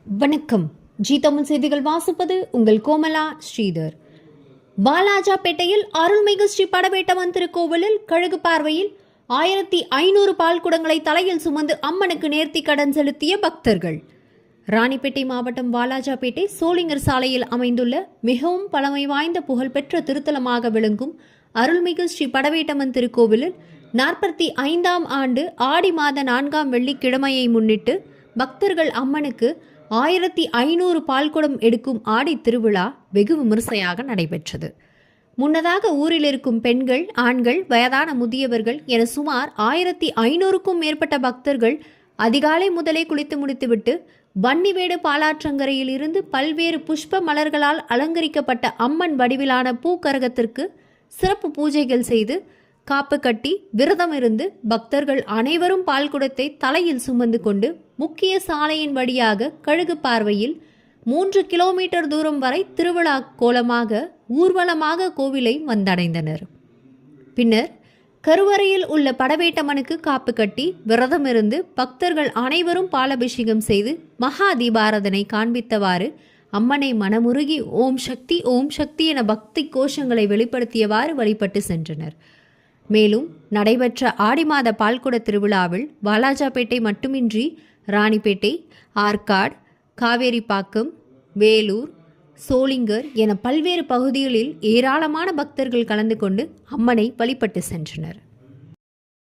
வணக்கம். ஜி தமிழ் செய்திகள் வாசிப்பது உங்கள் கோமலா ஸ்ரீதர். வாலாஜாபேட்டையில் அருள்மிகு ஸ்ரீ படவேட்டம்மன் திருக்கோவிலில் கழுகு பார்வையில் 1500 பால் குடங்களை தலையில் சுமந்து அம்மனுக்கு நேர்த்தி கடன் செலுத்திய பக்தர்கள். ராணிப்பேட்டை மாவட்டம் வாலாஜாபேட்டை சோளிங்கர் சாலையில் அமைந்துள்ள மிகவும் பழமை வாய்ந்த புகழ்பெற்ற திருத்தலமாக விளங்கும் அருள்மிகு ஸ்ரீ படவேட்டம்மன் திருக்கோவிலில் 45ஆம் ஆண்டு ஆடி மாத 4ஆம் வெள்ளிக்கிழமையை முன்னிட்டு பக்தர்கள் அம்மனுக்கு 1500 பால்குடம் எடுக்கும் ஆடி திருவிழா வெகு விமர்சையாக நடைபெற்றது. முன்னதாக ஊரில் இருக்கும் பெண்கள், ஆண்கள், வயதான முதியவர்கள் என சுமார் 1500க்கும் மேற்பட்ட பக்தர்கள் அதிகாலை முதலே குளித்து முடித்துவிட்டு வன்னிவேடு பாலாற்றங்கரையில் இருந்து பல்வேறு புஷ்ப மலர்களால் அலங்கரிக்கப்பட்ட அம்மன் வடிவிலான பூக்கரகத்திற்கு சிறப்பு பூஜைகள் செய்து காப்பு கட்டி விரதம் இருந்து பக்தர்கள் அனைவரும் பால்குடத்தை தலையில் சுமந்து கொண்டு முக்கிய சாலையின் வழியாக கழுகு பார்வையில் 3 கிலோமீட்டர் தூரம் வரை திருவிழா கோலமாக ஊர்வலமாக கோவிலை வந்தடைந்தனர். பின்னர் கருவறையில் உள்ள படவேட்டம்மனுக்கு காப்பு கட்டி விரதம் இருந்து பக்தர்கள் அனைவரும் பாலபிஷேகம் செய்து மகா தீபாராதனை காண்பித்தவாறு அம்மனை மனமுருகி ஓம் சக்தி என பக்தி கோஷங்களை வெளிப்படுத்தியவாறு வழிபட்டு சென்றனர். மேலும் நடைபெற்ற ஆடி மாத பால்குட திருவிழாவில் வாலாஜாபேட்டை மட்டுமின்றி ராணிப்பேட்டை, ஆற்காடு, காவேரிப்பாக்கம், வேலூர், சோளிங்கர் என பல்வேறு பகுதிகளில் ஏராளமான பக்தர்கள் கலந்து கொண்டு அம்மனை வழிபட்டு சென்றனர்.